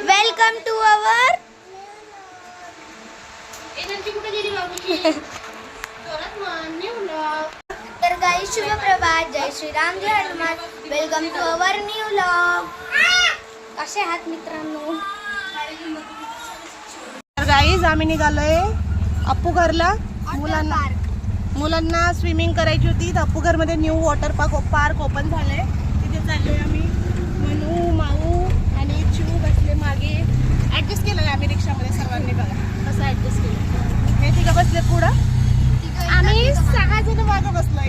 Welcome to our तर guys शुभ प्रभात, जय श्रीराम, जय Hanuman. Welcome to our new vlog. कसे आहात मित्रांनो? तर गाईज आम्ही निघालोय अप्पू घरला. मुलांना स्विमिंग करायची होती. तर अप्पू घरमध्ये न्यू वॉटर पार्क ओपन झालंय. तिथे चाललोय आम्ही. मनू, माऊ आणि चिऊ बसले मागे. ऍडजस्ट केलं आम्ही रिक्षामध्ये सर्वांनी. बघा कसं ऍडजस्ट केलं. हे तिघं बसले पुढं, आम्ही 6 जण मागं बसलोय.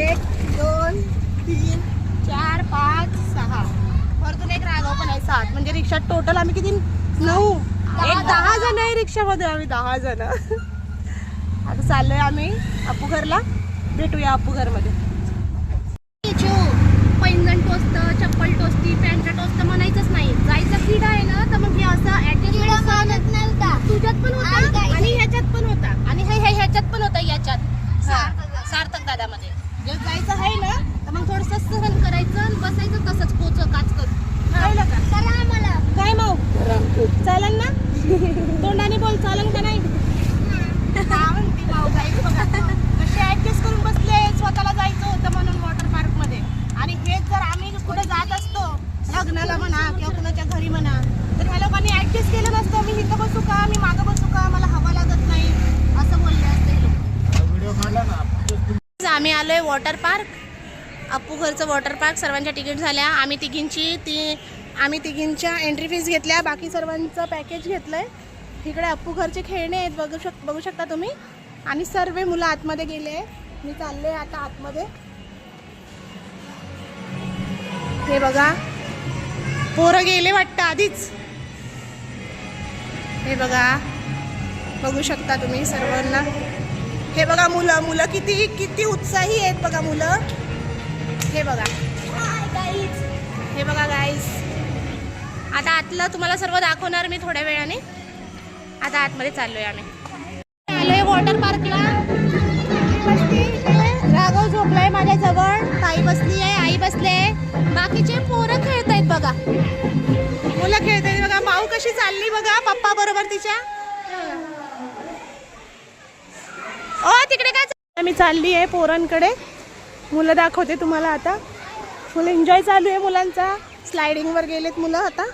1 2 3 4 5 6 वरतून एक राघव पण आहे. 7 म्हणजे रिक्षात टोटल आम्ही किती? 9. 10 जण आहे रिक्षामध्ये. आम्ही 10 जण. आता चाललोय आम्ही अप्पू घरला. भेटूया अप्पू घरमध्ये. पैंजण टोचत, चप्पल टोचती, पॅन्ट टोचत म्हणायचंच नाही. जायचं किडा आहे ना, तर मग हे असं ऍडजस्ट नव्हता. तुझ्यात पण होता आणि ह्याच्यात पण होता आणि ह्याच्यात पण होता. याच्यात सार्थक दादामध्ये जर जायचं आहे ना, तर मग थोडंसं सहन करायचं आणि बसायचं तसंच कोच काचकत. कळलं का? चला आम्हाला काय माऊ चालन ना? तोंडाने बोल, चालन का नाही? कसे ऍडजस्ट करून बसले. स्वतःला जायचं होतं म्हणून वॉटर पार्क मध्ये. आणि हेच जर आम्ही कुठे जात असतो, लग्नाला म्हणा किंवा कुणाच्या घरी म्हणा, तर ह्या लोकांनी ऍडजस्ट केलं नसतं. मी इथं बसू का, मी मागं बसू का, मला हवा लागत नाही असं बोलले असते. आम्ही आलोय वॉटर पार्क. अप्पू घरचं वॉटर पार्क. सर्वांच्या तिकीट झाल्या. आम्ही तिघींच्या एंट्री फीस घेतल्या. बाकी सर्वांचं पॅकेज घेतलंय. इकडे अप्पू घरचे खेळणे आहेत, बघू शकता तुम्ही. आणि सर्व मुलं आतमध्ये गेले. मी चालले आता आतमध्ये. हे बघा पोरं गेले वाटतं आधीच. हे बघा, बघू शकता तुम्ही सर्वांना. हे बघा मुलं किती उत्साही आहेत बघा मुलं. हे बघा, हे बघा गाईस. आता आतलं तुम्हाला सर्व दाखवणार मी थोड्या वेळाने. आता आतमध्ये चाललोय आम्ही. आलोय वॉटर पार्कला. राघव झोपलाय माझ्या जवळ. ताई बसली आहे, आई बसले. बाकीचे पोरं खेळत आहेत बघा. मुलं खेळत आहेत बघा. माऊ कशी चालली बघा पप्पा बरोबर तिच्या. ओ तिकडे काय? मी चालली आहे पोरांकडे. मुलं दाखवते तुम्हाला आता. फुल एन्जॉय चालू आहे मुलांचा. स्लायडिंग वर गेलेत मुलं आता.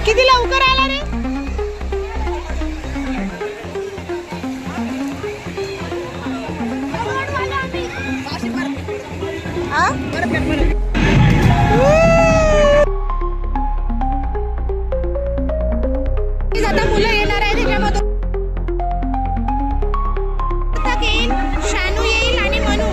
किती लवकर आला रे. आता मुलं येणार आहे त्याच्यामधून. शानू येईल आणि मनू.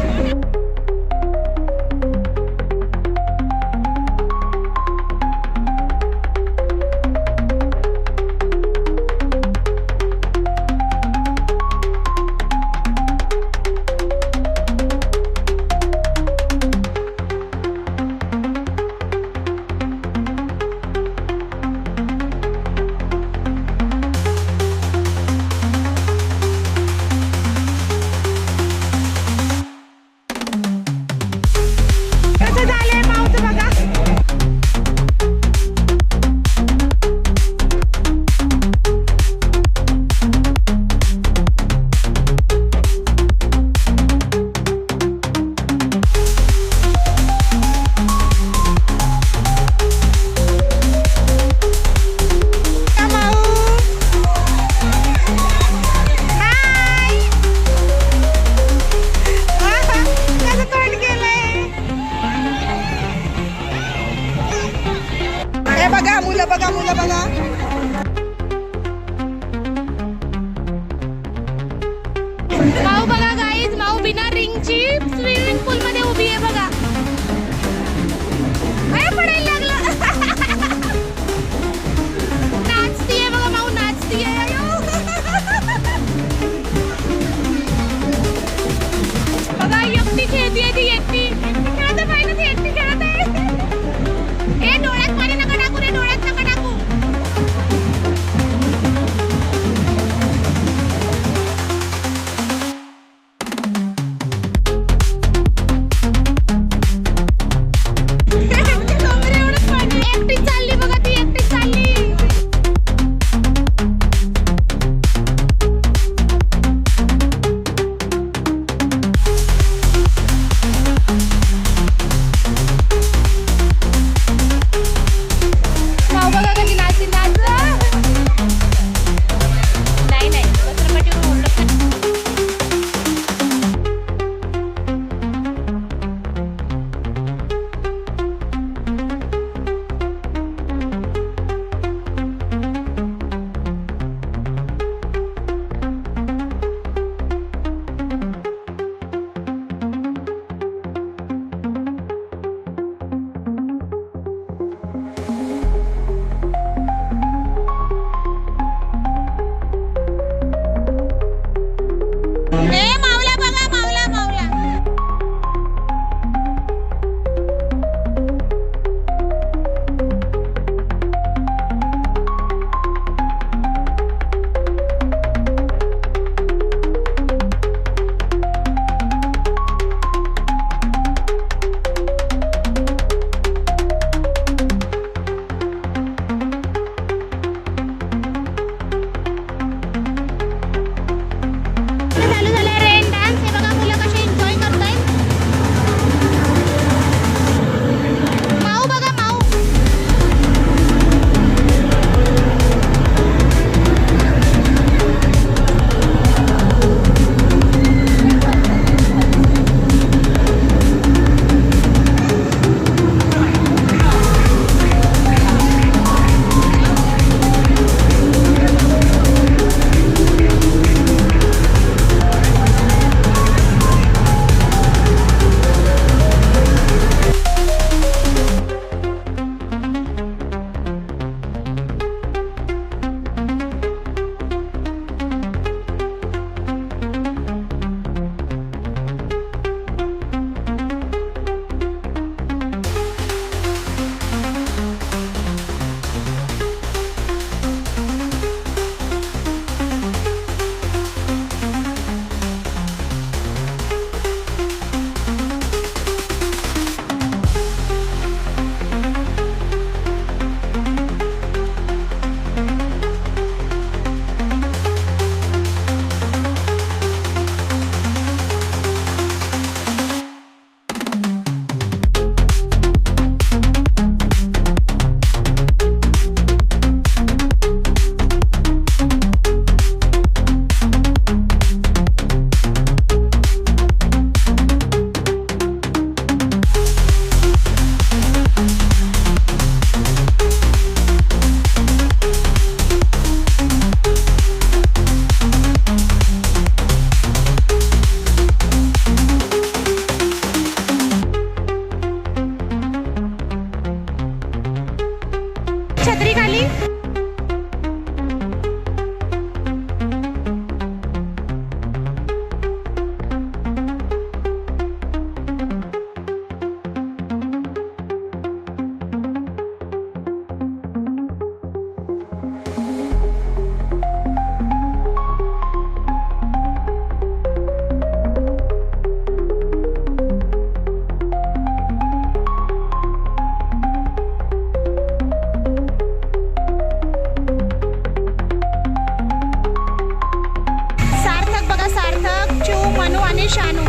आणि शानू.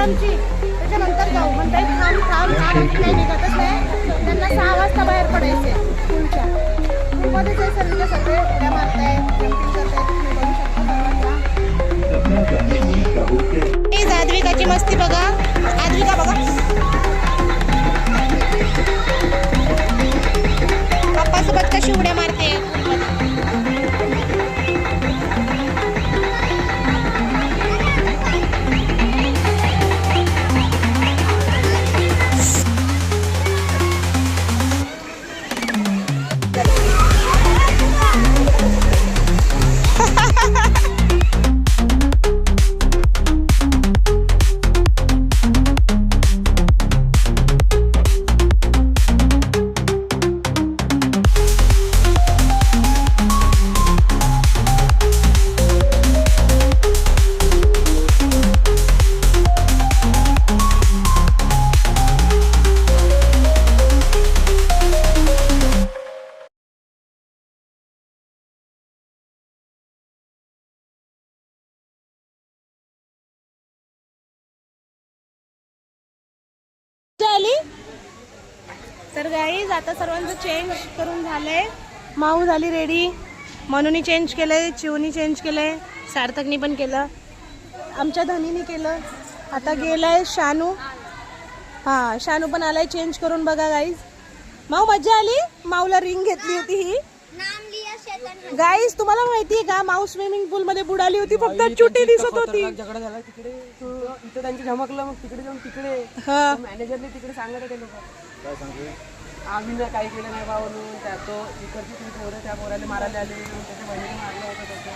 त्याच्यानंतर जाऊ म्हणताय थांब थांब थांब काही निघतच नाही. त्यांना 6 वाजता बाहेर पडायचे स्कूलच्या. स्कूलमध्येच आहे सगळे सगळे उड्या मारतायत, जम्पिंग करतायत. तुम्ही बघू शकता. आद्विकाची मस्ती बघा. आद्विका बघा पप्पासोबत कशी उड्या मारते. तर गाईज आता सर्वांचं चेंज करून झालंय. माऊ झाली रेडी, मनूनी चेंज केलंय, चिवनी चेंज केलंय, सार्थकनी पण केलं, आमच्या धनीनी केलं. आता गेलाय शानू. हां शानू पण आलाय चेंज करून. बघा गाईज माऊ मज्जा आली. माऊला रिंग घेतली होती ही. गाईज तुम्हाला माहितीये का माऊ स्विमिंग पूल मध्ये बुडाली होती, फक्त चुटी दिसत होती. झगडा झाला तिकडे, इथं त्यांची झमकलं. मग तिकडे जाऊन तिकडे मॅनेजरने तिकडे सांगत ते लोक काय सांगू आम्ही ना काही केलं नाही बा म्हणून. त्या तो इकडची ती पोरं त्या पोराला मारायला आली, त्याच्या बहिणीने मारलं होतं त्याचं.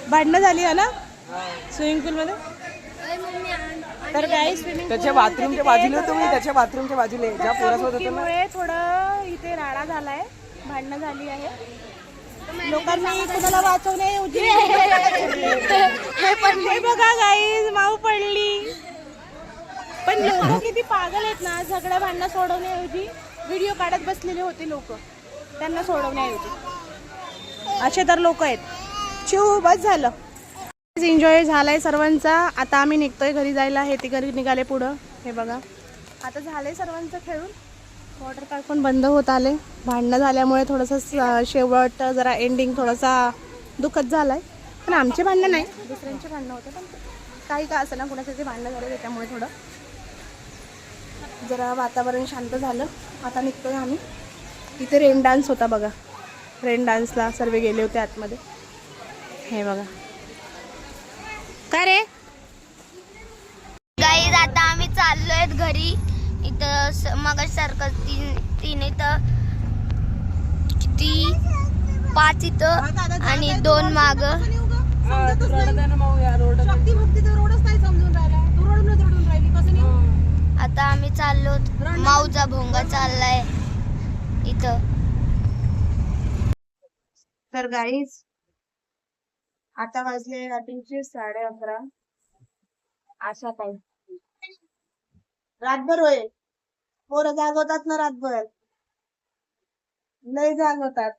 भांडणं झाली आहे ना स्विमिंग पूल मध्ये. तर गाईज त्याच्या बाथरूमच्या बाजूला होतो मी, त्याच्या बाथरूमच्या बाजूला ज्या पोरासोबत होतो ना. थोडं इथे राडा झालाय, भांडणं झाली आहे. लोकांनी कुणाला वाचवण्याऐवजी हे बघा गाईज माऊ पडली. पण लोक किती पागल आहेत ना, झगड्या भांडणं सोडवण्याऐवजी व्हिडिओ काढत बसलेले होते लोक. त्यांना सोडवण्याऐवजी असे तर लोक आहेत। चिव बस झालं, एन्जॉय झालाय सर्वांचा। आता आम्ही निघतोय घरी जायला, हे घरी निघाले पुढं, हे बघा आता झालंय सर्वांचं खेळून। वॉटर पार्क पण बंद होत आले, भांडणं झाल्यामुळे थोडंसं शेवट जरा एंडिंग थोडासा दुःखद झालाय। पण आमचे भांडणं नाही, दुसऱ्यांचे भांडणं होते, पण काही का असं ना कुणाचे भांडणं झाले त्याच्यामुळे थोडं जरा वातावरण शांत झालं। आता निघतोय आम्ही। इथे रेन डान्स होता बघा, रेन डान्सला सर्व गेले होते आतमध्ये, हे बघा। काय रे गाईज आता आम्ही चाललोय घरी। इथं मग सारखं तीन इथं किती 5 इथं आणि 2 माग। आता आम्ही चाललो, माऊचा भोंगा चाललाय इथं। तर गाईज आता वाजले रात्रीचे 11:30। अशा काही रातभर होय, पोरं जागवतात ना रातभर, लय जागवतात।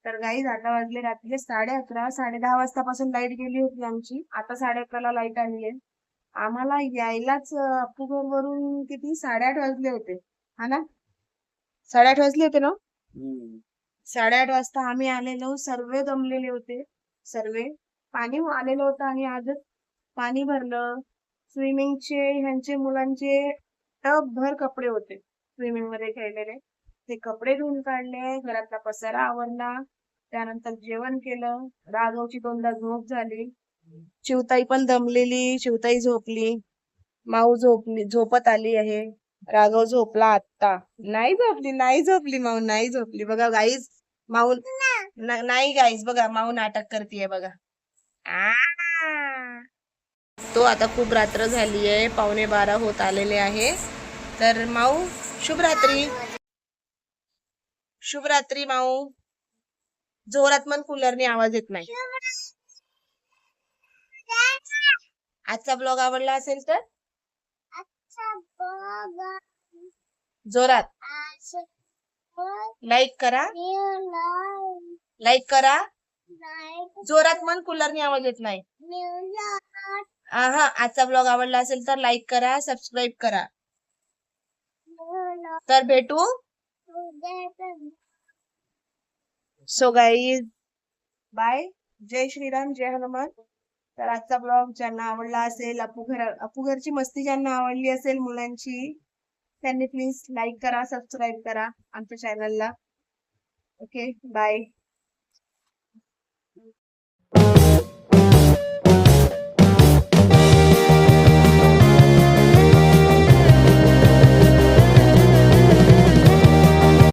तर गाईज आता वाजले रात्रीचे 11:30, 10:30 वाजतापासून लाईट गेली होती आमची, आता 11:30ला लाईट आली आहे। आम्हाला यायलाच अप्पूघर वरून किती 8:30 वाजले होते, हा ना, 8:30 वाजले होते ना। 8:30 वाजता आम्ही आलेलो, सर्व दमलेले होते, सर्व पाणी आलेलं होतं आणि आजच पाणी भरलं। स्विमिंगचे ह्यांचे मुलांचे टब भर कपडे होते स्विमिंग मध्ये खेळलेले, ते कपडे धुवून काढले, घरातला पसारा आवरला, त्यानंतर जेवण केलं। राघवची 2दा झोप झाली, चिवताई पण दमलेली, चिवताई झोपली, माऊ झोपत आली आहे। राघव झोपला आत्ता, नाही झोपली माऊ, नाही झोपली। बघा गाईज माऊ नाही, गाईज बघा माऊ नाटक करतीये बघा। तो आता खूप रात्र झाली आहे, 11:15 होत आलेले आहे। तर माऊ शुभरात्री, शुभरात्री माऊ। जोरात मन, कूलरने आवाज येत नाही। आजचा ब्लॉग आवडला असेल तर जोरात लाईक करा, लाईक करा, जोरात मन, कूलरने आवाज येत नाही। आजचा ब्लॉग आवडला असेल तर लाईक करा, सबस्क्राईब करा। तर भेटू। सो गाईज बाय, जय श्रीराम, जय हनुमान। तर आजचा ब्लॉग ज्यांना आवडला असेल, अप्पूघरची मस्ती ज्यांना आवडली असेल मुलांची, त्यांनी प्लीज लाईक करा, सबस्क्राईब करा आमच्या चॅनलला। Okay bye.